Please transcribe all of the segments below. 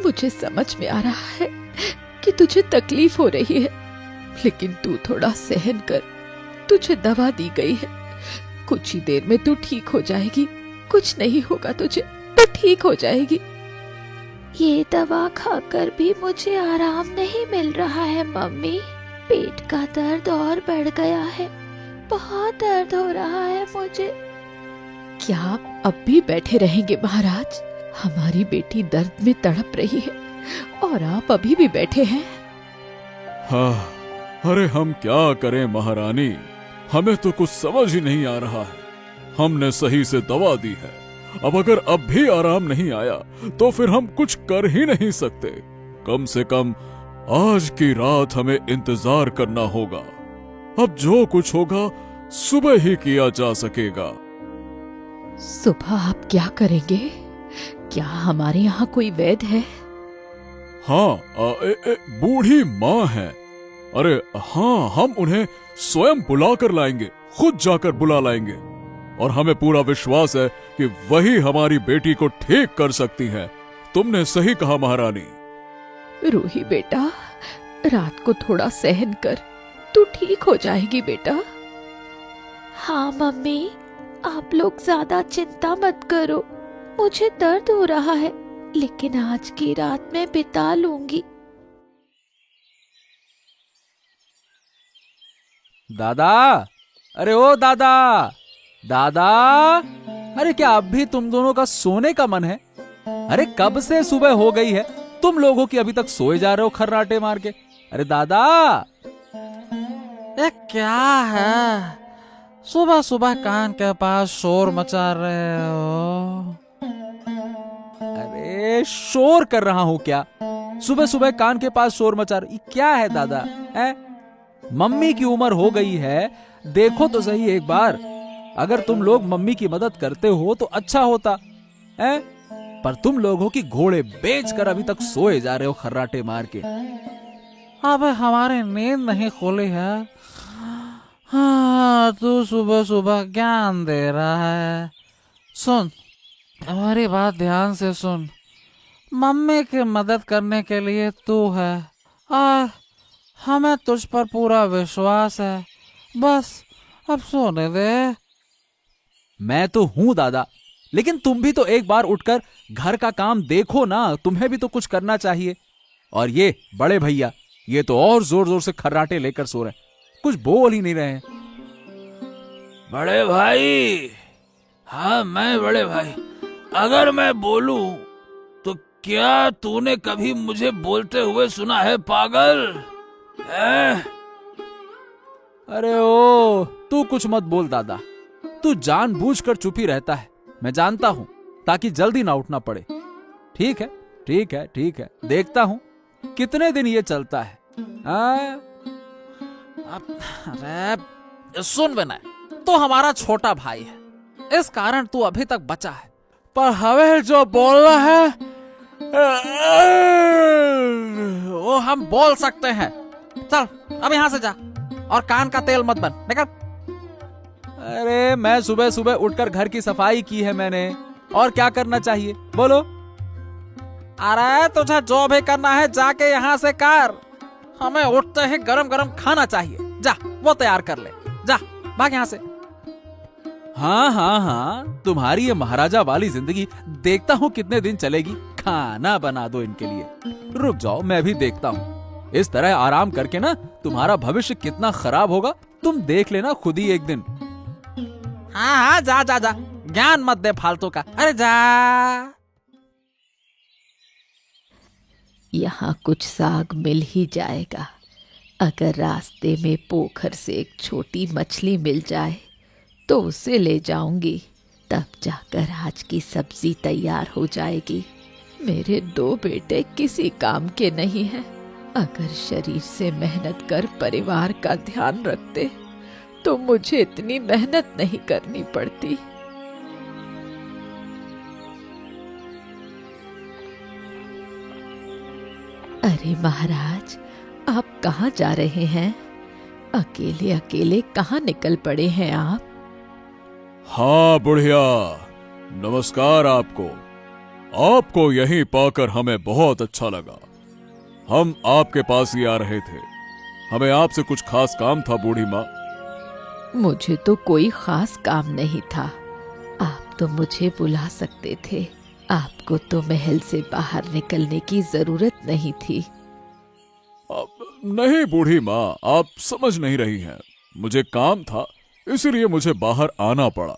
मुझे समझ में आ रहा है कि तुझे तकलीफ हो रही है, लेकिन तू थोड़ा सहन कर। तुझे दवा दी गई है, कुछ ही देर में तू ठीक हो जाएगी। कुछ नहीं होगा तुझे, तू ठीक हो जाएगी। ये दवा खाकर भी मुझे आराम नहीं मिल रहा है मम्मी। पेट का दर्द और बढ़ गया है, बहुत दर्द हो रहा है मुझे। क्या आप अब भी बैठे रहेंगे महाराज? हमारी बेटी दर्द में तड़प रही है और आप अभी भी बैठे हैं। हाँ, अरे हम क्या करें महारानी, हमें तो कुछ समझ ही नहीं आ रहा है। हमने सही से दवा दी है, अब अगर अब भी आराम नहीं आया तो फिर हम कुछ कर ही नहीं सकते। कम से कम आज की रात हमें इंतजार करना होगा। अब जो कुछ होगा सुबह ही किया जा सकेगा। सुबह आप क्या करेंगे? क्या हमारे यहाँ कोई वैद्य है? हाँ, बूढ़ी माँ है। अरे हाँ, हम उन्हें स्वयं बुला कर लाएंगे, खुद जाकर बुला लाएंगे। और हमें पूरा विश्वास है कि वही हमारी बेटी को ठीक कर सकती है। तुमने सही कहा महारानी। रूही बेटा, रात को थोड़ा सहन कर, तू ठीक हो जाएगी बेटा। हाँ मम्मी, आप लोग ज्यादा चिंता मत करो। मुझे दर्द हो रहा है, लेकिन आज की रात मैं बिता लूंगी। दादा, अरे ओ दादा, दादा, अरे क्या अब भी तुम दोनों का सोने का मन है? अरे कब से सुबह हो गई है, तुम लोगों की अभी तक सोए जा रहे हो खर्राटे मार के। अरे दादा, ये क्या है? सुबह सुबह कान के पास शोर मचा रहे हो? अरे शोर कर रहा हूं क्या? सुबह सुबह कान के पास शोर मचा रही क्या है दादा? है मम्मी की उम्र हो गई है, देखो तो सही एक बार। अगर तुम लोग मम्मी की मदद करते हो तो अच्छा होता है, पर तुम लोगों की घोड़े बेचकर अभी तक सोए जा रहे हो खर्राटे मार के। अब हमारी नींद नहीं खुली है। हाँ, तू सुबह सुबह ज्ञान दे रहा है। सुन, हमारी बात ध्यान से सुन। मम्मी की मदद करने के लिए तू है और हमें तुझ पर पूरा विश्वास है। बस अब सोने दे। मैं तो हूं दादा, लेकिन तुम भी तो एक बार उठकर घर का काम देखो ना, तुम्हें भी तो कुछ करना चाहिए। और ये बड़े भैया, ये तो और जोर जोर से खर्राटे लेकर सो रहे हैं, कुछ बोल ही नहीं रहे हैं। बड़े भाई, हाँ मैं बड़े भाई, अगर मैं बोलूं तो क्या तूने कभी मुझे बोलते हुए सुना है पागल? अरे ओ, तू कुछ मत बोल दादा, तू जानबूझकर चुप ही रहता है, मैं जानता हूं, ताकि जल्दी ना उठना पड़े। ठीक है, ठीक है, ठीक है, देखता हूं कितने दिन ये चलता है। अरे सुन विनय, तू हमारा छोटा भाई है, इस कारण तू अभी तक बचा है, पर हमें जो बोलना है वो हम बोल सकते हैं। चल अब यहाँ से जा और कान का तेल मत बन, निकल। अरे मैं सुबह सुबह उठकर घर की सफाई की है मैंने, और क्या करना चाहिए बोलो? अरे तुझे जो भी करना है जाके यहाँ से कर। हमें उठते ही गरम गरम खाना चाहिए, जा वो तैयार कर ले, जा भाग यहाँ से। हाँ हाँ हाँ, तुम्हारी ये महाराजा वाली जिंदगी देखता हूँ कितने दिन चलेगी। खाना बना दो इनके लिए। रुक जाओ, मैं भी देखता हूँ। इस तरह आराम करके ना तुम्हारा भविष्य कितना खराब होगा, तुम देख लेना खुद ही एक दिन। हाँ हाँ, जा जा जा, ज्ञान मत दे फालतू का, अरे जा। यहाँ कुछ साग मिल ही जाएगा। अगर रास्ते में पोखर से एक छोटी मछली मिल जाए तो उसे ले जाऊंगी, तब जाकर आज की सब्जी तैयार हो जाएगी। मेरे 2 बेटे किसी काम के नहीं हैं। अगर शरीर से मेहनत कर परिवार का ध्यान रखते तो मुझे इतनी मेहनत नहीं करनी पड़ती। अरे महाराज, आप कहाँ जा रहे हैं? अकेले अकेले कहाँ निकल पड़े हैं आप? हाँ बुढ़िया, नमस्कार आपको। आपको यहीं पाकर हमें बहुत अच्छा लगा। हम आपके पास ही आ रहे थे। हमें आपसे कुछ खास काम था बूढ़ी माँ। मुझे तो कोई खास काम नहीं था। आप तो मुझे बुला सकते थे। आपको तो महल से बाहर निकलने की जरूरत नहीं थी। नहीं बूढ़ी माँ, आप समझ नहीं रही हैं। मुझे काम था, इसीलिए मुझे बाहर आना पड़ा।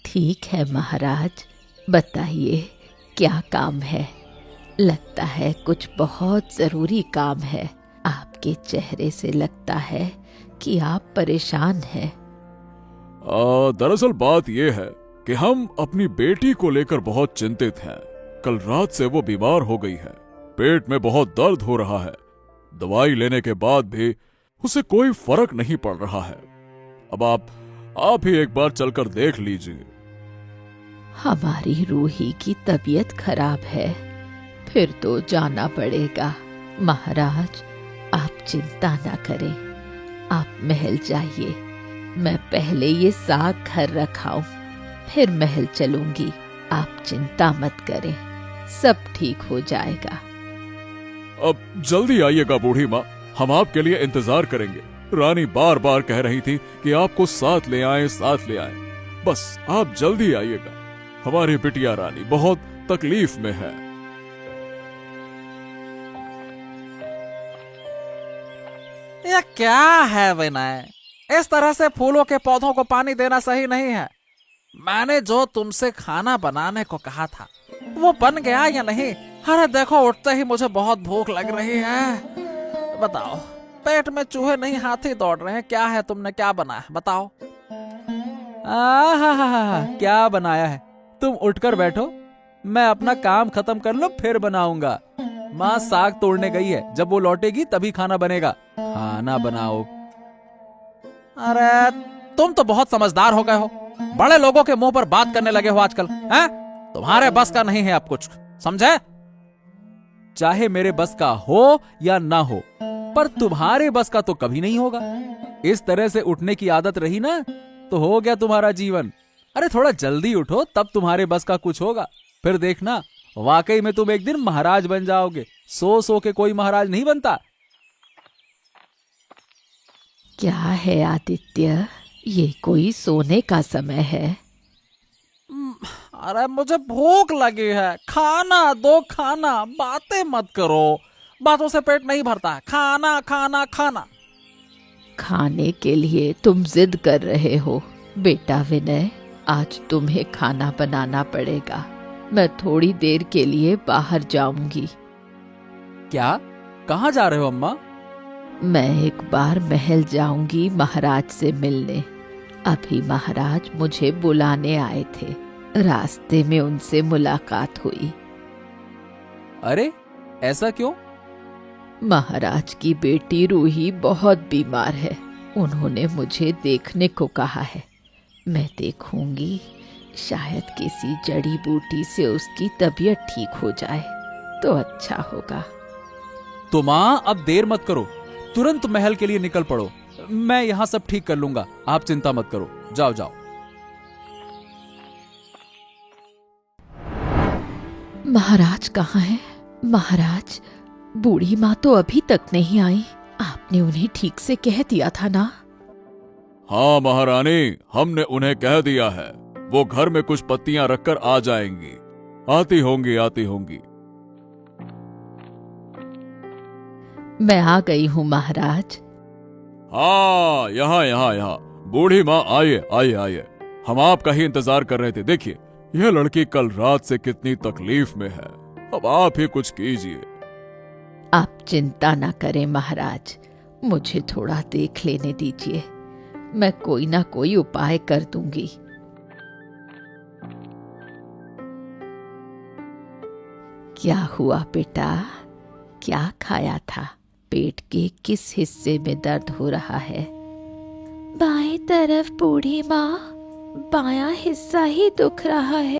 ठीक है महाराज, बताइए क्या काम है। लगता है कुछ बहुत जरूरी काम है। आपके चेहरे से लगता है कि आप परेशान हैं। दरअसल बात यह है कि हम अपनी बेटी को लेकर बहुत चिंतित हैं। कल रात से वो बीमार हो गई है। पेट में बहुत दर्द हो रहा है। दवाई लेने के बाद भी उसे कोई फर्क नहीं पड़ रहा है। अब आप ही एक बार चलकर देख लीजिए। हमारी रूही की तबीयत खराब है, फिर तो जाना पड़ेगा। महाराज, आप चिंता ना करें। आप महल जाइए। मैं पहले ये साग घर रखाऊं, फिर महल चलूंगी। आप चिंता मत करें, सब ठीक हो जाएगा। अब जल्दी आइएगा बूढ़ी माँ, हम आपके लिए इंतजार करेंगे। रानी बार बार कह रही थी कि आपको साथ ले आए, साथ ले आए। बस आप जल्दी आइएगा। हमारी बिटिया रानी बहुत तकलीफ में है। ये क्या है विनय? इस तरह से फूलों के पौधों को पानी देना सही नहीं है। मैंने जो तुमसे खाना बनाने को कहा था वो बन गया या नहीं? अरे देखो, उठते ही मुझे बहुत भूख लग रही है। बताओ, पेट में चूहे नहीं हाथी दौड़ रहे हैं। क्या है, तुमने क्या बनाया बताओ। क्या बनाया है? तुम उठकर बैठो, मैं अपना काम खत्म कर लूं फिर बनाऊंगा। माँ साग तोड़ने गई है, जब वो लौटेगी तभी खाना बनेगा। खाना बनाओ। अरे तुम तो बहुत समझदार हो गए हो। बड़े लोगों के मुंह पर बात करने लगे हो आजकल, हैं? तुम्हारे बस का नहीं है अब कुछ, समझे? चाहे मेरे बस का हो या ना हो, पर तुम्हारे बस का तो कभी नहीं होगा। इस तरह से उठने की आदत रही ना तो हो गया तुम्हारा जीवन। अरे थोड़ा जल्दी उठो, तब तुम्हारे बस का कुछ होगा। फिर देखना, वाकई में तुम एक दिन महाराज बन जाओगे। सो सो के कोई महाराज नहीं बनता। क्या है आदित्य, ये कोई सोने का समय है? अरे मुझे भूख लगी है, खाना दो खाना। बातें मत करो, बातों से पेट नहीं भरता। खाना खाना खाना। खाने के लिए तुम जिद कर रहे हो। बेटा विनय, आज तुम्हें खाना बनाना पड़ेगा। मैं थोड़ी देर के लिए बाहर जाऊंगी। क्या? कहाँ जा रहे हो अम्मा? मैं एक बार महल जाऊंगी महाराज से मिलने। अभी महाराज मुझे बुलाने आए थे। रास्ते में उनसे मुलाकात हुई। अरे ऐसा क्यों? महाराज की बेटी रूही बहुत बीमार है। उन्होंने मुझे देखने को कहा है। मैं देखूंगी, शायद किसी जड़ी बूटी से उसकी तबीयत ठीक हो जाए तो अच्छा होगा। तो माँ, अब देर मत करो, तुरंत महल के लिए निकल पड़ो। मैं यहाँ सब ठीक कर लूंगा, आप चिंता मत करो। जाओ जाओ। महाराज कहाँ हैं? महाराज, बूढ़ी माँ तो अभी तक नहीं आई। आपने उन्हें ठीक से कह दिया था ना? हाँ महारानी, हमने उन्हें कह दिया है। वो घर में कुछ पत्तियां रखकर आ जाएंगी। आती होंगी, आती होंगी। मैं आ गई हूँ महाराज। हाँ, यहाँ यहाँ यहाँ। बूढ़ी माँ, आइए आइए आइए। हम आपका ही इंतजार कर रहे थे। देखिए, यह लड़की कल रात से कितनी तकलीफ में है। अब आप ही कुछ कीजिए। आप चिंता ना करें महाराज, मुझे थोड़ा देख लेने दीजिए। मैं कोई ना कोई उपाय कर दूंगी। क्या हुआ बेटा? क्या खाया था? पेट के किस हिस्से में दर्द हो रहा है? बाएं तरफ बूढ़ी माँ, बायां हिस्सा ही दुख रहा है।